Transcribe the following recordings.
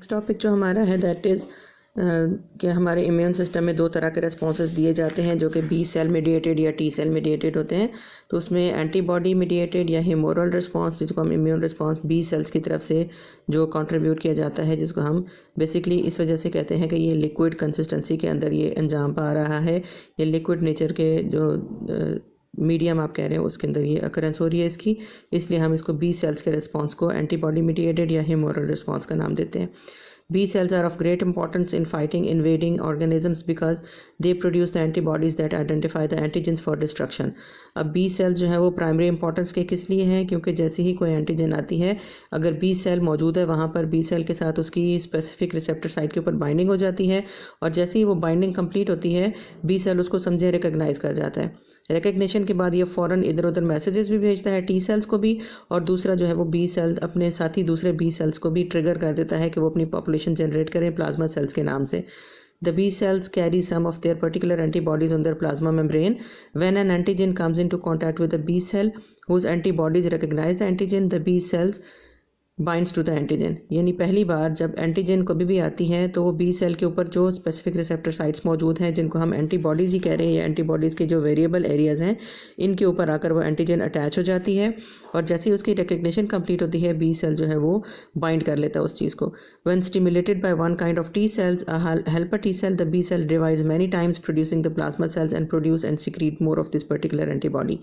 Next topic जो हमारा है दैट इज़ कि हमारे इम्यून सिस्टम में दो तरह के रिस्पॉन्सेज दिए जाते हैं जो कि बी सेल मीडिएटेड या टी सेल मीडिएटेड होते हैं। तो उसमें एंटीबॉडी मीडिएटेड या ह्यूमोरल रिस्पॉन्स जिसको हम इम्यून रिस्पॉन्स बी सेल्स की तरफ से जो कंट्रीब्यूट किया जाता है, जिसको हम बेसिकली इस वजह से कहते हैं कि ये लिक्विड कंसिस्टेंसी के अंदर ये अंजाम पा रहा है, ये लिक्विड नेचर के जो मीडियम आप कह रहे हैं उसके अंदर ये अकरेंस हो रही है इसकी, इसलिए हम इसको बी सेल्स के रिस्पॉन्स को एंटीबॉडी मीडिएटेड या ह्यूमोरल रिस्पॉन्स का नाम देते हैं। B cells are of great importance in fighting invading organisms because they produce the antibodies that identify the antigens for destruction। अब B cells जो है वो प्राइमरी इंपॉर्टेंस के किस लिए हैं, क्योंकि जैसे ही कोई एंटीजन आती है अगर B सेल मौजूद है वहाँ पर B सेल के साथ उसकी स्पेसिफिक रिसेप्टर साइट के ऊपर बाइंडिंग हो जाती है और जैसे ही वो बाइंडिंग कंप्लीट होती है B सेल उसको समझे रिकग्नाइज कर जाता है। रिकग्निशन के बाद ये फ़ौरन इधर उधर मैसेजेस भी भेजता है टी सेल्स को भी, और दूसरा जो है वो बी सेल्स अपने साथी दूसरे बी सेल्स को भी ट्रिगर कर देता है कि वो अपनी पॉपुलेशन जनरेट करें प्लाज्मा सेल्स के नाम से। The B cells carry some of their particular antibodies on their plasma membrane. When an antigen comes into contact with the B cell whose antibodies recognize the antigen, the B cells binds to the antigen. यानी पहली बार जब antigen कभी भी आती है तो वो B cell के ऊपर जो स्पेसिफिक रिसेप्टर साइट्स मौजूद हैं जिनको हम एंटीबॉडीज़ ही कह रहे हैं या एंटीबॉडीज़ के जो वेरिएबल एरियाज़ हैं इनके ऊपर आकर वो एंटीजन अटैच हो जाती है और जैसे ही उसकी रिकग्निशन कंप्लीट होती है बी सेल जो है वो बाइंड कर लेता है उस चीज़ को। When stimulated by one kind of T cells helper T cell, the B cell divides many times producing the plasma cells and produce and secrete more of this particular antibody.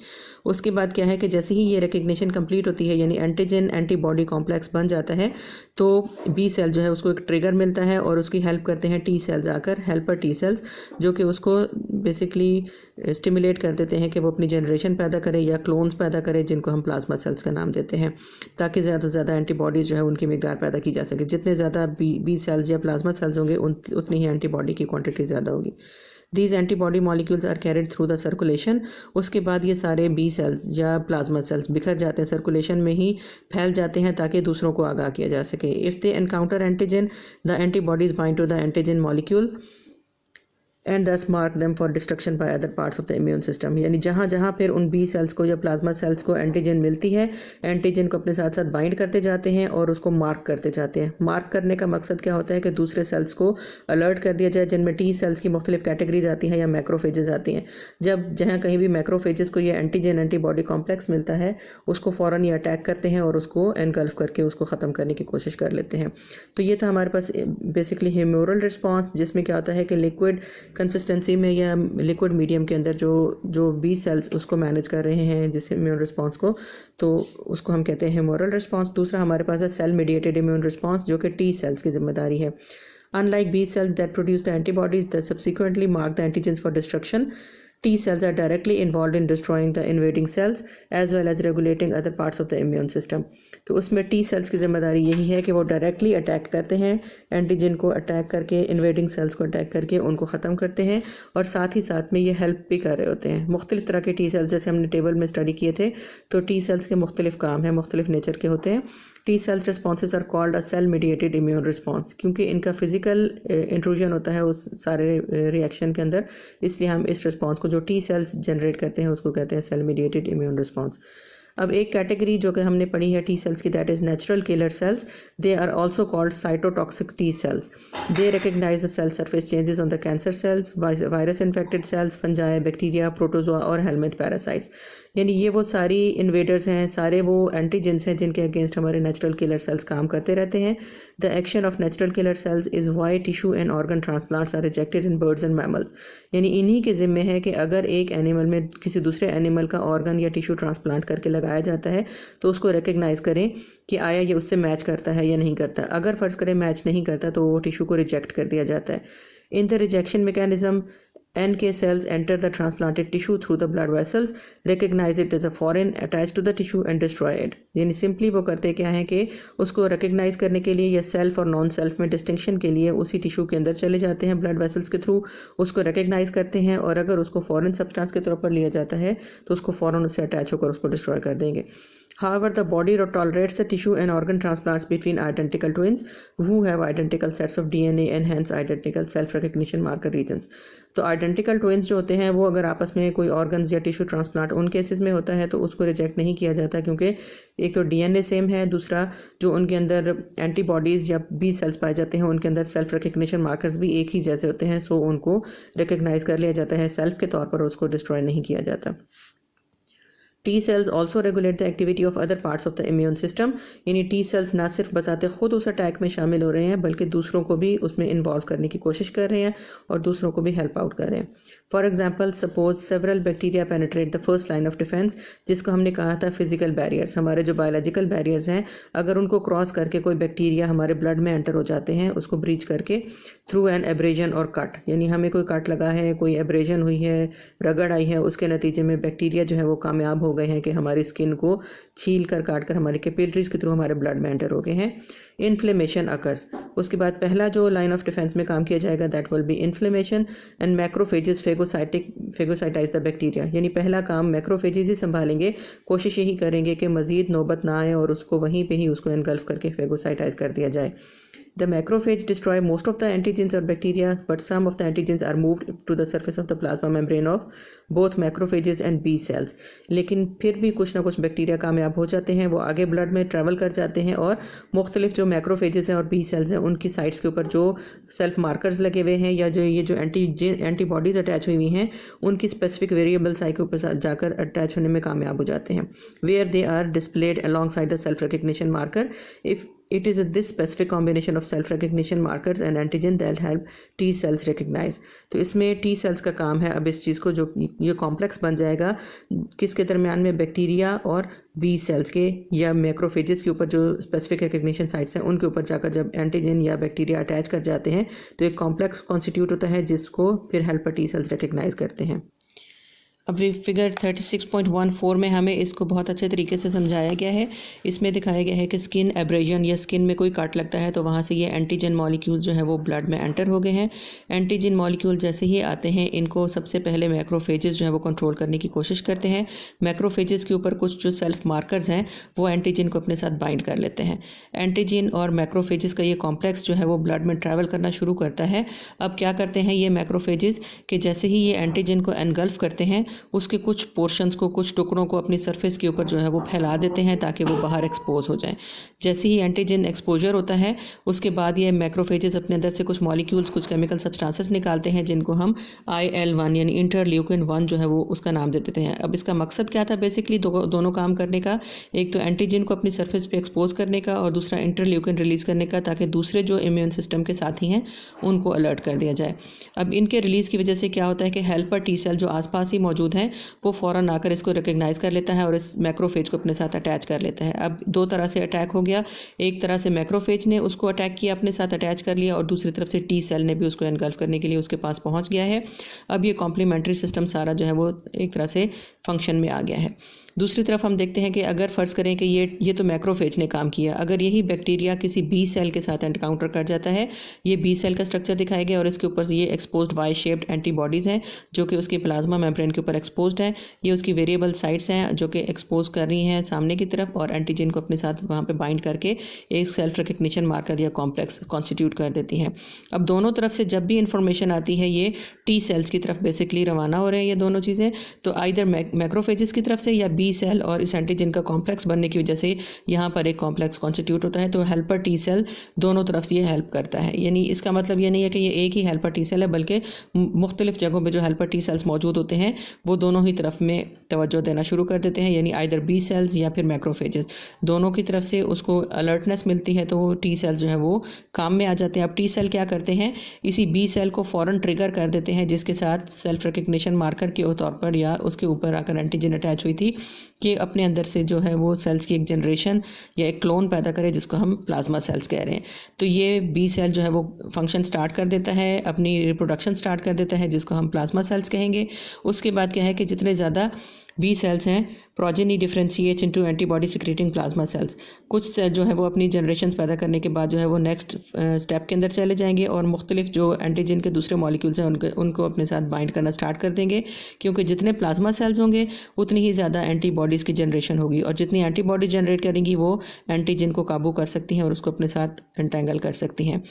उसके बाद क्या है कि जैसे ही ये रिकग्निशन कंप्लीट होती है यानी एंटीजन एंटीबॉडी कॉम्प्लेक्स बन जाता है तो बी सेल जो है उसको एक ट्रिगर मिलता है और उसकी हेल्प करते हैं टी सेल्स आकर, हेल्पर टी सेल्स, जो कि उसको बेसिकली स्टिमुलेट कर देते हैं कि वो अपनी जनरेशन पैदा करे या क्लोन्स पैदा करे जिनको हम प्लाज्मा सेल्स का नाम देते हैं, ताकि ज़्यादा से ज़्यादा एंटीबॉडीज़ जो है उनकी मिकदार पैदा की जा सके। जितने ज़्यादा बी सेल्स या प्लाज्मा सेल्स होंगे उतनी ही एंटीबॉडी की क्वांटिटी ज़्यादा होगी। These antibody molecules are carried through the circulation। उसके बाद ये सारे बी सेल्स या प्लाज्मा सेल्स बिखर जाते हैं, सर्कुलेशन में ही फैल जाते हैं ताकि दूसरों को आगाह किया जा सके। If they encounter antigen, the antibodies bind to the antigen molecule and thus mark them for destruction by other parts of the immune system. यानी जहाँ जहाँ फिर उन बी सेल्स को या प्लाज्मा सेल्स को एंटीजन मिलती है, एंटीजन को अपने साथ साथ बाइंड करते जाते हैं और उसको मार्क करते जाते हैं। मार्क करने का मकसद क्या होता है कि दूसरे सेल्स को अलर्ट कर दिया जाए, जिनमें टी सेल्स की मुख्तलिफ कैटेगरीज आती हैं या मैक्रोफेजेस आती हैं। जब जहाँ कहीं भी मैक्रोफेजेस को ये एंटीजन एंटीबॉडी कॉम्प्लेक्स मिलता है उसको फ़ौरन ये अटैक करते हैं और उसको एनगल्फ करके उसको ख़त्म करने की कोशिश कर लेते हैं। तो ये था हमारे पास बेसिकली ह्यूमोरल रिस्पॉन्स, जिसमें क्या होता है कि लिक्विड कंसिस्टेंसी में या लिक्विड मीडियम के अंदर जो बी सेल्स उसको मैनेज कर रहे हैं जिस इम्यून रिस्पॉन्स को, तो उसको हम कहते हैं ह्यूमोरल रिस्पॉन्स। दूसरा हमारे पास है सेल मीडिएटेड इम्यून रिस्पॉन्स, जो कि टी सेल्स की जिम्मेदारी है। Unlike B cells that produce the antibodies that subsequently mark the antigens for destruction, T cells are directly involved in destroying the invading cells as well as regulating other parts of the immune system। तो उसमें T cells की ज़िम्मेदारी यही है कि वो directly attack करते हैं, एंटीजन को अटैक करके इन्वेडिंग सेल्स को अटैक करके उनको ख़त्म करते हैं और साथ ही साथ में ये हेल्प भी कर रहे होते हैं। मुख्तलिफ़ तरह के T cells जैसे हमने टेबल में स्टडी किए थे, तो T cells के मुख्तलिफ़ काम हैं, मुख्तलिफ़ नेचर के होते हैं। T cells responses are called a cell mediated immune response, क्योंकि इनका फिजिकल इंट्रूजन होता है उस सारे रिएक्शन के अंदर, इसलिए हम इस रिस्पॉन्स को जो टी सेल्स जनरेट करते हैं उसको कहते हैं सेल मीडिएटेड इम्यून रिस्पॉन्स। अब एक कैटेगरी जो कि हमने पढ़ी है टी सेल्स की, that is natural killer cells. They are also called cytotoxic T cells. They recognise the cell surface changes on the cancer cells, virus infected cells, fungi, bacteria, protozoa और helminth parasites. यानी ये वो सारी invaders हैं, सारे वो antigens हैं जिनके अगेंस्ट हमारे नेचुरल किलर सेल्स काम करते रहते हैं। The action of natural killer cells is why tissue and organ transplants are rejected in birds and mammals. यानी इन्हीं के ज़िम्मे है कि अगर एक एनिमल में किसी दूसरे एनिमल का ऑर्गन या टिश्यू ट्रांसप्लांट करके लगाया जाता है तो उसको रिकग्नाइज करें कि आया ये उससे मैच करता है या नहीं करता। अगर फ़र्ज़ करें मैच नहीं करता तो वो टिश्यू को रिजेक्ट कर दिया जाता है। In the rejection mechanism NK cells enter the transplanted tissue through the blood vessels, recognize it as a foreign, attach to the tissue and destroy it। यानी सिंपली वो करते क्या हैं कि उसको रिकग्नाइज करने के लिए या सेल्फ और नॉन सेल्फ में डिस्टिंक्शन के लिए उसी टिश्यू के अंदर चले जाते हैं ब्लड वेसल्स के थ्रू, उसको रिकग्नाइज करते हैं और अगर उसको फॉरेन सब्सटेंस के तौर पर लिया जाता है तो उसको फ़ौरन उससे अटैच होकर उसको डिस्ट्रॉय कर देंगे। However, the body tolerates the tissue and organ transplants between identical twins who have identical sets of DNA and hence identical self-recognition marker regions. तो आइडेंटिकल ट्विंस जो होते हैं वो अगर आपस में कोई ऑर्गन्स या टिश्यू ट्रांसप्लांट उन केसेस में होता है तो उसको रिजेक्ट नहीं किया जाता, क्योंकि एक तो DNA सेम है, दूसरा जो उनके अंदर एंटीबॉडीज़ या बी सेल्स पाए जाते हैं उनके अंदर सेल्फ रिकग्निशन मार्कर्स भी एक ही जैसे होते हैं, सो उनको रिकग्नाइज कर लिया जाता है सेल्फ के तौर पर, उसको डिस्ट्रॉय नहीं किया जाता। T cells also regulate the activity of other parts of the immune system, यानी T cells ना सिर्फ बचाते खुद उस अटैक में शामिल हो रहे हैं बल्कि दूसरों को भी उसमें इन्वॉल्व करने की कोशिश कर रहे हैं और दूसरों को भी हेल्प आउट कर रहे हैं। For example, suppose several bacteria penetrate the first line of defence, जिसको हमने कहा था फिजिकल बैरियर्स, हमारे जो बायोलॉजिकल बैरियर्स हैं, अगर उनको क्रॉस करके कोई बैक्टीरिया हमारे ब्लड में एंटर हो जाते हैं, उसको ब्रीच करके थ्रू एन एब्रेजन और कट, यानी हमें कोई कट लगा है, कोई एब्रेजन हुई है, रगड़ आई है, उसके नतीजे में बैक्टीरिया जो है वो कामयाब हो गए हैं कि हमारी स्किन को छील कर काट कर हमारे कैपिलरीज के थ्रू हमारे ब्लड में एंटर हो गए हैं। इन्फ्लेमेशन अकर्स, उसके बाद पहला जो लाइन ऑफ डिफेंस में काम किया जाएगा that will be inflammation and macrophages phagocytize the bacteria, यानी पहला काम मैक्रोफेजेस ही संभालेंगे, कोशिश यही करेंगे कि मज़ीद नौबत ना आए और उसको वहीं पे ही उसको एनगल्फ करके फेगोसाइटाइज कर दिया जाए। The macrophage destroy most of the antigens or bacteria, but some of the antigens are moved to the surface of the plasma membrane of both macrophages and B cells. लेकिन फिर भी कुछ ना कुछ बैक्टीरिया कामयाब हो जाते हैं, वो आगे ब्लड में ट्रैवल कर जाते हैं और मुख्तलिफ जो मैक्रोफेजेस हैं और बी सेल्स हैं उनकी साइट्स के ऊपर जो सेल्फ मार्कर्स लगे हुए हैं या जो ये जो एंटीबॉडीज़ अटैच हुई हुई हैं उनकी स्पेसिफिक वेरिएबल साइट के ऊपर जाकर अटैच होने में कामयाब हो जाते हैं, where they are displaced alongside the self recognition marker. If it is this specific combination of self recognition markers and antigen that help T cells recognize। तो इसमें T cells का काम है अब इस चीज़ को, जो ये कॉम्प्लेक्स बन जाएगा किसके दरमियान में, बैक्टीरिया और B सेल्स के या मैक्रोफेजेस के ऊपर जो स्पेसिफिक रिकग्निशन साइट्स हैं उनके ऊपर जाकर जब एंटीजन या बैक्टीरिया अटैच कर जाते हैं तो एक कॉम्प्लेक्स कॉन्स्टिट्यूट होता है जिसको फिर हेल्पर T सेल्स रिकग्नाइज करते हैं। अब फिगर 36.14 में हमें इसको बहुत अच्छे तरीके से समझाया गया है। इसमें दिखाया गया है कि स्किन एब्रेजन या स्किन में कोई कट लगता है तो वहाँ से ये एंटीजन मॉलिक्यूल्स जो है वो ब्लड में एंटर हो गए हैं। एंटीजन मॉलिक्यूल जैसे ही आते हैं इनको सबसे पहले मैक्रोफेजेस जो है वो कंट्रोल करने की कोशिश करते हैं। मैक्रोफेजेस के ऊपर कुछ जो सेल्फ मार्कर्स हैं वो एंटीजन को अपने साथ बाइंड कर लेते हैं। एंटीजन और मैक्रोफेजेस का ये कॉम्प्लेक्स जो है वो ब्लड में ट्रैवल करना शुरू करता है। अब क्या करते हैं ये मैक्रोफेजेस कि जैसे ही ये एंटीजन को एनगल्फ करते हैं उसके कुछ पोर्शंस को, कुछ टुकड़ों को अपनी सरफेस के ऊपर जो है वो फैला देते हैं ताकि वो बाहर एक्सपोज हो जाएं। जैसे ही एंटीजन एक्सपोजर होता है उसके बाद ये मैक्रोफेजेस अपने अंदर से कुछ मॉलिक्यूल्स, कुछ केमिकल सब्सटेंसेस निकालते हैं जिनको हम IL-1 यानी इंटरल्यूकिन 1 जो है वो उसका नाम दे देते हैं। अब इसका मकसद क्या था बेसिकली दोनों काम करने का, एक तो एंटीजन को अपनी सरफेस पे एक्सपोज करने का और दूसरा इंटरल्यूकिन रिलीज़ करने का ताकि दूसरे जो इम्यून सिस्टम के साथी हैं उनको अलर्ट कर दिया जाए। अब इनके रिलीज़ की वजह से क्या होता है कि हेल्पर T सेल जो आसपास ही मौजूद हैं वो फ़ौरन आकर इसको रिकग्नाइज़ कर लेता है और इस मैक्रोफेज को अपने साथ अटैच कर लेता है। अब दो तरह से अटैक हो गया, एक तरह से मैक्रोफेज ने उसको अटैक किया, अपने साथ अटैच कर लिया और दूसरी तरफ से T सेल ने भी उसको एनगल्फ करने के लिए उसके पास पहुंच गया है। अब ये कॉम्प्लीमेंट्री सिस्टम सारा जो है वो एक तरह से फंक्शन में आ गया है। दूसरी तरफ हम देखते हैं कि अगर फ़र्ज़ करें कि ये तो मैक्रोफेज ने काम किया, अगर यही बैक्टीरिया किसी बी सेल के साथ एनकाउंटर कर जाता है, ये बी सेल का स्ट्रक्चर दिखाया गया और इसके ऊपर ये एक्सपोज्ड वाई शेप्ड एंटीबॉडीज़ हैं जो कि उसकी प्लाज्मा मेम्ब्रेन के ऊपर एक्सपोज्ड हैं। ये उसकी वेरिएबल साइट्स हैं जो कि एक्सपोज कर रही हैं सामने की तरफ और एंटीजन को अपने साथ वहाँ पे बाइंड करके एक सेल्फ रिकग्निशन मार्कर या कॉम्प्लेक्स कॉन्स्टिट्यूट कर देती हैं। अब दोनों तरफ से जब भी इंफॉर्मेशन आती है ये T सेल्स की तरफ बेसिकली रवाना हो रहे हैं ये दोनों चीज़ें, तो आइदर मैक्रोफेजेस की तरफ से या बी सेल और इस एंटीजन का कॉम्प्लेक्स बनने की वजह से यहाँ पर एक कॉम्प्लेक्स कॉन्स्टिट्यूट होता है। तो हेल्पर T सेल दोनों तरफ से ये हेल्प करता है, यानी इसका मतलब ये नहीं है कि ये एक ही हेल्पर T सेल है बल्कि मुख्तलिफ जगहों पर जो हेल्पर T सेल्स मौजूद होते हैं वो दोनों ही तरफ में तवज्जो देना शुरू कर देते हैं, यानी आइदर बी सेल्स या फिर मैक्रोफेजेस दोनों की तरफ से उसको अलर्टनेस मिलती है तो वो T सेल्स जो है वो काम में आ जाते हैं। अब T सेल क्या करते हैं, इसी बी सेल को फ़ौरन ट्रिगर कर देते हैं जिसके साथ सेल्फ रिकग्निशन मार्कर के तौर पर या उसके ऊपर आकर एंटीजन अटैच हुई थी कि अपने अंदर से जो है वो सेल्स की एक जनरेशन या एक क्लोन पैदा करे जिसको हम प्लाज्मा सेल्स कह रहे हैं। तो ये बी सेल जो है वो फंक्शन स्टार्ट कर देता है, अपनी रिप्रोडक्शन स्टार्ट कर देता है जिसको हम प्लाज्मा सेल्स कहेंगे। उसके बाद क्या है कि जितने ज़्यादा बी सेल्स हैं progeny differentiates into antibody secreting plasma cells. कुछ सेल जो है वो अपनी जनरेशन्स पैदा करने के बाद जो है वो नेक्स्ट स्टेप के अंदर चले जाएंगे और मुख्तलिफ जो एंटीजन के दूसरे मॉलिक्यूल्स हैं उनको अपने साथ बाइंड करना स्टार्ट कर देंगे, क्योंकि जितने प्लाज्मा सेल्स होंगे उतनी ही ज़्यादा एंटीबॉडीज़ की जनरेशन होगी और जितनी एंटीबॉडी जनरेट करेंगी वो एंटीजन को काबू कर सकती हैं और उसको अपने साथ एंटेंगल कर सकती हैं।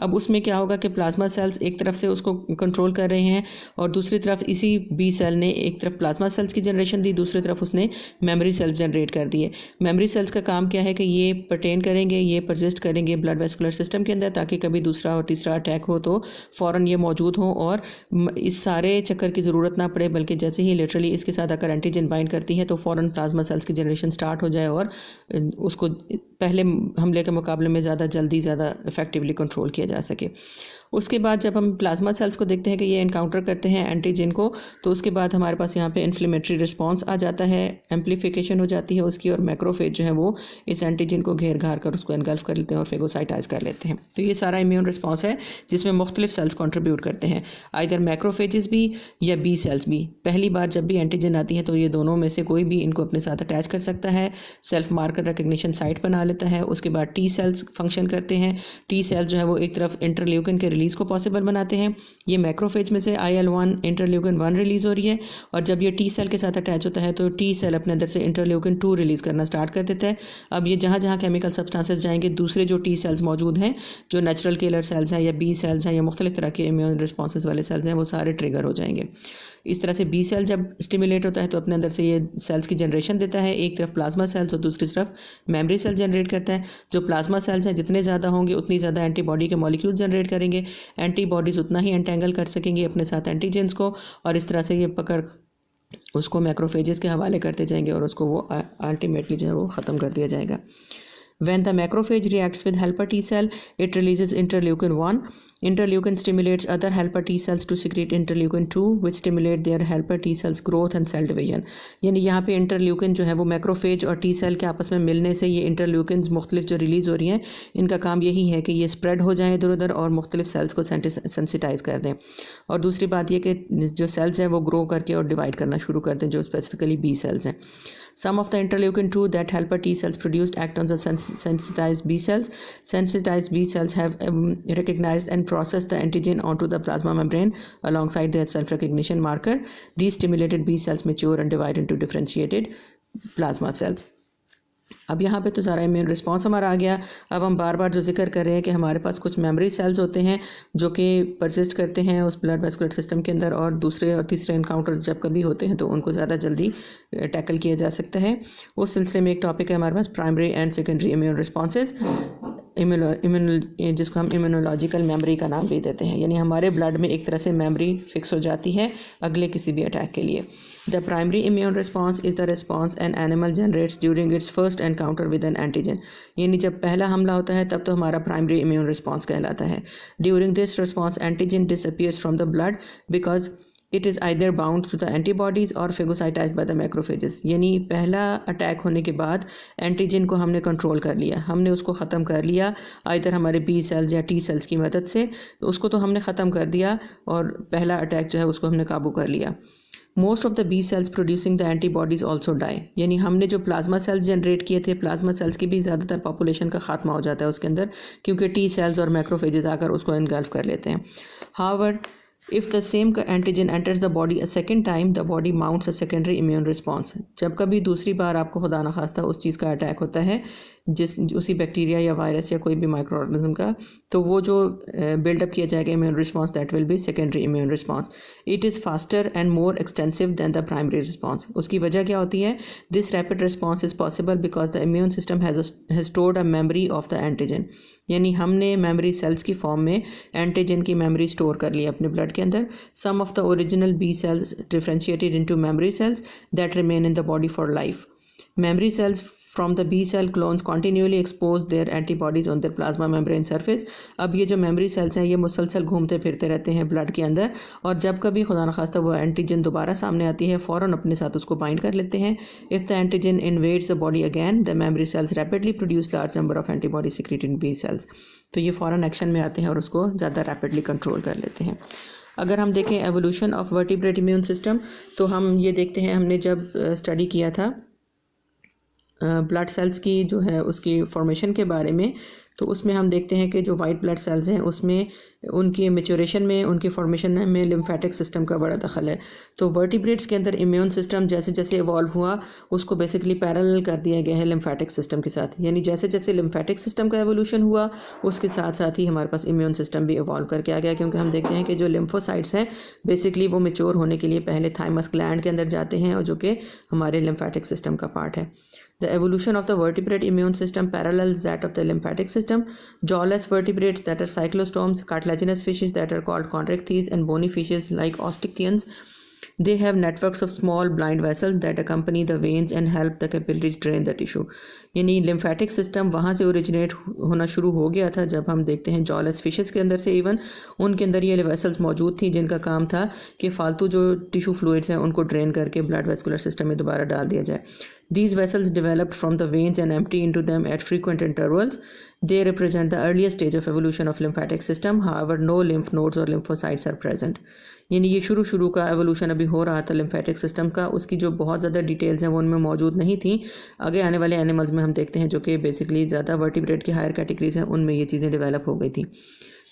अब उसमें क्या होगा कि प्लाज्मा सेल्स एक तरफ से उसको कंट्रोल कर रहे हैं और दूसरी तरफ इसी बी सेल ने एक तरफ प्लाज्मा सेल्स की जनरेशन दी, दूसरी तरफ उसने मेमोरी सेल्स जनरेट कर दिए। मेमोरी सेल्स का काम क्या है कि ये पर्टेन करेंगे, ये परसिस्ट करेंगे ब्लड वेस्कुलर सिस्टम के अंदर, ताकि कभी दूसरा और तीसरा अटैक हो तो फ़ौरन ये मौजूद हो और इस सारे चक्कर की ज़रूरत ना पड़े, बल्कि जैसे ही लिटरली इसके साथ अगर एंटीजन बाइंड करती है तो फ़ौरन प्लाज्मा सेल्स की जनरेशन स्टार्ट हो जाए और उसको पहले हमले के मुकाबले में ज़्यादा इफेक्टिवली कंट्रोल किया जा सके। उसके बाद जब हम प्लाज्मा सेल्स को देखते हैं कि ये एनकाउंटर करते हैं एंटीजन को, तो उसके बाद हमारे पास यहाँ पे इन्फ्लेमेटरी रिस्पांस आ जाता है, एम्प्लीफिकेशन हो जाती है उसकी और मैक्रोफेज जो है वो इस एंटीजन को घेर घार कर उसको एनगल्फ कर लेते हैं और फेगोसाइटाइज कर लेते हैं। तो ये सारा इम्यून रिस्पांस है जिसमें मुख्तलिफ सेल्स कॉन्ट्रीब्यूट करते हैं, आइदर मैक्रोफेजेस भी या बी सेल्स भी। पहली बार जब भी एंटीजन आती है तो ये दोनों में से कोई भी इनको अपने साथ अटैच कर सकता है, सेल्फ मार्कर रिकग्निशन साइट बना लेता है। उसके बाद टी सेल्स फंक्शन करते हैं। टी सेल्स जो है वो एक तरफ इंटरल्यूकिन के रिलीज़ को पॉसिबल बनाते हैं। ये मैक्रोफेज में से IL-1 इंटरल्यूकिन 1 रिलीज़ हो रही है और जब ये टी सेल के साथ अटैच होता है तो टी सेल अपने अंदर से इंटरल्यूकिन 2 रिलीज़ करना स्टार्ट कर देता है। अब ये जहाँ जहाँ केमिकल सब्सटेंसेस जाएंगे, दूसरे जो टी सेल्स मौजूद हैं, जो नेचुरल किलर सेल्स हैं या बी सेल्स हैं या मुख्तलिफ तरह के इम्यून रिस्पॉन्सेज वाले सेल्स हैं, वो सारे ट्रिगर हो जाएंगे। इस तरह से बी सेल जब स्टिमुलेट होता है तो अपने अंदर से ये सेल्स की जनरेशन देता है, एक तरफ प्लाज्मा सेल्स और दूसरी तरफ मेमोरी सेल जनरेट करता है। जो प्लाज्मा सेल्स हैं जितने ज़्यादा होंगे उतनी ज़्यादा एंटीबॉडी के मॉलिक्यूल जनरेट करेंगे, एंटीबॉडीज़ उतना ही एंटेंगल कर सकेंगी अपने साथ एंटीजेंस को और इस तरह से ये पकड़ उसको मैक्रोफेजेस के हवाले करते जाएंगे और उसको वो अल्टीमेटली जो है वो ख़त्म कर दिया जाएगा। When the macrophage reacts with helper T cell, it releases interleukin-1. Interleukin stimulates other helper T cells to secrete interleukin-2, which stimulate their helper T cells growth and cell division. यानी यहाँ पे इंटरल्यूकिन जो है वो macrophage और T cell के आपस में मिलने से ये इंटरल्यूकिन मुख्तलिफ जो रिलीज़ हो रही हैं, इनका काम यही है कि ये स्प्रेड हो जाएँ इधर उधर और मुख्तलिफ सेल्स को सेंसिटाइज कर दें। और दूसरी बात ये कि जो सेल्स हैं वो ग्रो करके और डिवाइड करना शुरू कर दें, जो स्पेसिफिकली बी सेल्स हैं। Some of the interleukin-2 that helper T cells produced act on the sensitized B cells. Sensitized B cells have recognized and processed the antigen onto the plasma membrane alongside their self-recognition marker. These stimulated B cells mature and divide into differentiated plasma cells. अब यहाँ पे तो सारा immune response हमारा आ गया। अब हम बार बार जो जिक्र कर रहे हैं कि हमारे पास कुछ मेमोरी सेल्स होते हैं जो कि परसिस्ट करते हैं उस ब्लड वेस्कुलर सिस्टम के अंदर और दूसरे और तीसरे इनकाउंटर्स जब कभी होते हैं तो उनको ज़्यादा जल्दी टैकल किया जा सकता है। उस सिलसिले में एक टॉपिक है हमारे पास primary and secondary immune responses, जिसको हम इम्यूनोलॉजिकल मेमोरी का नाम भी देते हैं। यानी हमारे ब्लड में एक तरह से मेमोरी फिक्स हो जाती है अगले किसी भी अटैक के लिए। The primary immune response is the response an animal generates during its first encounter with N antigen. यानी जब पहला हमला होता है तब तो हमारा प्राइमरी इम्यून रिस्पॉन्स कहलाता है। During this response antigen disappears from the blood because it is either bound to the antibodies और फेगोसाइटाइज्ड बाय द मैक्रोफेजेस। यानी पहला अटैक होने के बाद एंटीजन को हमने कंट्रोल कर लिया, हमने उसको ख़त्म कर लिया आइदर हमारे बी सेल्स या टी सेल्स की मदद से, तो उसको तो हमने ख़त्म कर दिया और पहला अटैक जो है उसको हमने काबू कर लिया। Most of the B cells producing the antibodies also die. यानी हमने जो प्लाज्मा सेल्स जनरेट किए थे, प्लाज्मा सेल्स की भी ज़्यादातर पॉपुलेशन का खात्मा हो जाता है उसके अंदर, क्योंकि टी सेल्स और मैक्रोफेजेस आकर उसको एनगल्फ कर लेते हैं। However if the same antigen enters the body a second time, the body mounts a secondary immune response. जब कभी दूसरी बार आपको खुदा न खास्ता उस चीज़ का अटैक होता है, उसी बैक्टीरिया या वायरस या कोई भी माइक्रो ऑर्गेनिज्म का, तो वो जो बिल्डअप किया जाएगा immune response, that will be secondary immune response. It is faster and more extensive than the primary response. उसकी वजह क्या होती है? This rapid response is possible because the immune system has stored a memory of the antigen. यानी हमने memory cells की form में antigen की मेमोरी स्टोर कर ली अपने ब्लड के अंदर। Some of the original B cells differentiated into memory sales that remain in the body for life. Memory cells from the B cell clones continually expose their antibodies on their plasma membrane surface। अब ये जो memory cells हैं ये मुसलसल घूमते फिरते रहते हैं ब्लड के अंदर, और जब कभी खुदा न खास्ता वो एंटीजन दोबारा सामने आती है फ़ौरन अपने साथ उसको बाइंड कर लेते हैं। If the antigen invades the body again the memory cells rapidly produce large number of antibody secreted B cells. तो ये फ़ौरन एक्शन में आते हैं और उसको ज़्यादा रैपिडली कंट्रोल कर लेते हैं। अगर हम देखें evolution of vertebrate immune system, तो हम ये देखते हैं, हमने जब स्टडी किया था ब्लड सेल्स की जो है उसकी फॉर्मेशन के बारे में, तो उसमें हम देखते हैं कि जो वाइट ब्लड सेल्स हैं उसमें उनकी मेच्योरेशन में, उनकी फॉर्मेशन में लिम्फेटिक सिस्टम का बड़ा दखल है। तो वर्टिब्रेट्स के अंदर इम्यून सिस्टम जैसे जैसे इवॉल्व हुआ उसको बेसिकली पैरेलल कर दिया गया है लिम्फेटिक सिस्टम के साथ, यानी जैसे जैसे लिम्फेटिक सिस्टम का एवोल्यूशन हुआ उसके साथ साथ ही हमारे पास इम्यून सिस्टम भी इवॉल्व करके आ गया, क्योंकि हम देखते हैं कि जो लिम्फोसाइट्स हैं बेसिकली वो मेच्योर होने के लिए पहले थाइमस ग्लैंड के अंदर जाते हैं, और जो कि हमारे लिम्फेटिक सिस्टम का पार्ट है। The evolution of the vertebrate immune system parallels that of the lymphatic system. Jawless vertebrates that are cyclostomes, cartilaginous fishes that are called chondrichthyes, and bony fishes like osteichthyans, they have networks of small blind vessels that accompany the veins and help the capillaries drain the tissue। यानी lymphatic system वहाँ से originate होना शुरू हो गया था जब हम देखते हैं जॉलेस फिशेस के अंदर से, इवन उनके अंदर ये वेसल्स मौजूद थी जिनका काम था कि फालतू जो टिश्यू फ्लूइड्स हैं उनको ड्रेन करके ब्लड वेस्कुलर सिस्टम में दोबारा डाल दिया जाए। These vessels developed from the veins and empty into them at frequent intervals. They represent the earliest stage of evolution of lymphatic system. However, no lymph nodes or lymphocytes are present। यानी ये शुरू का evolution अभी हो रहा था lymphatic system का, उसकी जो बहुत ज़्यादा डिटेल्स हैं वो उनमें मौजूद नहीं थी। आगे आने वाले एनिमल्स में हम देखते हैं जो कि बेसिकली ज़्यादा वर्टिब्रेट की हायर कैटेगरीज हैं उनमें ये चीज़ें डेवलप हो गई थी।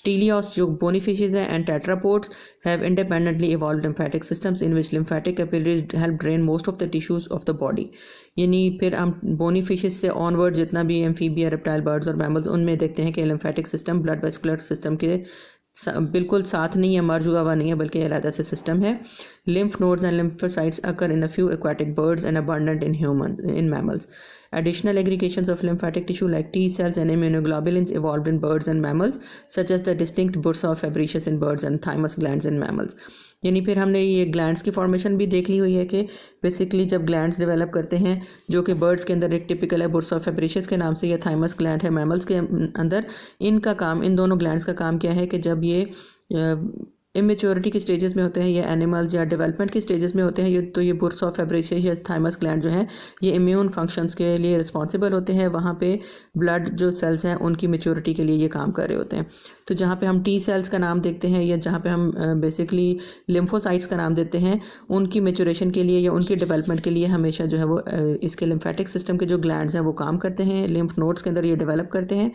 टीलियोस जो बोनी फिशेज हैं and tetrapods have independently evolved lymphatic systems in which lymphatic capillaries help drain most of the tissues of the body. यानी फिर हम बोनी फिशेज से ऑनवर्ड जितना भी एम्फीबिया, रेप्टाइल, बर्ड्स और मैमल्स, उनमें देखते हैं कि lymphatic system blood vascular system के बिल्कुल साथ नहीं है, मर्ज हुआ नहीं है, बल्कि अलग से सिस्टम है। Lymph nodes and lymphocytes occur in a few aquatic birds and abundant in mammals। Additional aggregations of lymphatic tissue like T cells and immunoglobulins evolved in birds and mammals, such as the distinct bursa fabriceus in birds and thymus glands in mammals। यानी फिर हमने ये glands की formation भी देख ली हुई है कि बेसिकली जब ग्लैंड्स डेवलप करते हैं, जो कि बर्ड्स के अंदर एक टिपिकल है बुर्सा फेब्रिशियस के नाम से, या थाइमस ग्लैंड है मैमल्स के अंदर, इनका काम, इन दोनों ग्लैंड्स का काम क्या है कि जब ये इमेच्योरिटी की स्टेजेस में होते हैं, ये एनिमल्स या डेवलपमेंट की स्टेजेस में होते हैं, ये तो ये बुर्सा फेब्रिशियस या थाइमस ग्लैंड जो हैं ये इम्यून फंक्शंस के लिए रिस्पॉन्सिबल होते हैं। वहाँ पे ब्लड जो सेल्स हैं उनकी मेच्योरिटी के लिए ये काम कर रहे होते हैं। तो जहाँ पे हम टी सेल्स का नाम देखते हैं या जहाँ पे हम बेसिकली लिम्फोसाइट्स का नाम देते हैं, उनकी मेच्योरेशन के लिए या उनकी डेवलपमेंट के लिए हमेशा जो है वो इसके लिम्फेटिक सिस्टम के जो ग्लैंड्स हैं वो काम करते हैं। लिम्फ नोड्स के अंदर ये डेवलप करते हैं,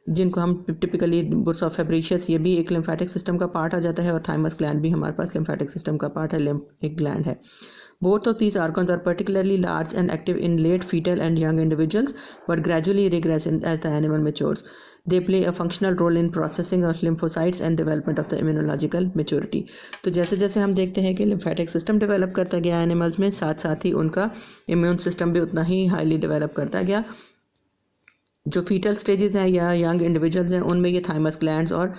जिनको हम टिपिकली बुर्सा फेब्रिशियस, ये भी एक लिम्फेटिक सिस्टम का पार्ट आ जाता है, और थाइमस ग्लैंड भी हमारे पास लिम्फेटिक सिस्टम का पार्ट है, एक ग्लैंड है। Both of these organs are particularly large and active in late fetal and young individuals, but gradually regress as the animal matures. They play a functional role in processing of lymphocytes and development of the immunological maturity। तो जैसे जैसे हम देखते हैं कि lymphatic system develop करता गया animals में, साथ साथ ही उनका इम्यून सिस्टम भी उतना ही हाईली डेवलप करता गया। जो फीटल स्टेजेस हैं या यंग इंडिविजुअल्स हैं उनमें ये थाइमस ग्लैंड्स और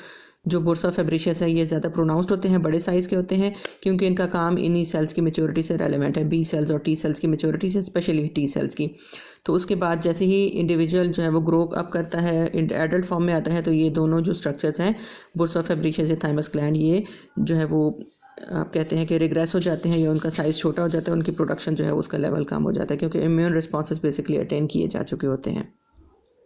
जो बुर्सा फेब्रिशियस है ये ज़्यादा प्रोनाउंस्ड होते हैं, बड़े साइज़ के होते हैं, क्योंकि इनका काम इन्हीं सेल्स की मेच्योरिटी से रेलेवेंट है, बी सेल्स और टी सेल्स की मेच्योरिटी से, स्पेशली टी सेल्स की। तो उसके बाद जैसे ही इंडिविजुअल जो है वो ग्रो अप करता है, एडल्ट फॉर्म में आता है, तो ये दोनों जो स्ट्रक्चर्स हैं बुर्सा फेब्रिशियस या थाइमस ग्लैंड, ये जो है वो आप कहते हैं कि रिग्रेस हो जाते हैं या उनका साइज़ छोटा हो जाता है, उनकी प्रोडक्शन जो है उसका लेवल कम हो जाता है, क्योंकि इम्यून रिस्पॉन्सेस बेसिकली अटेन किए जा चुके होते हैं।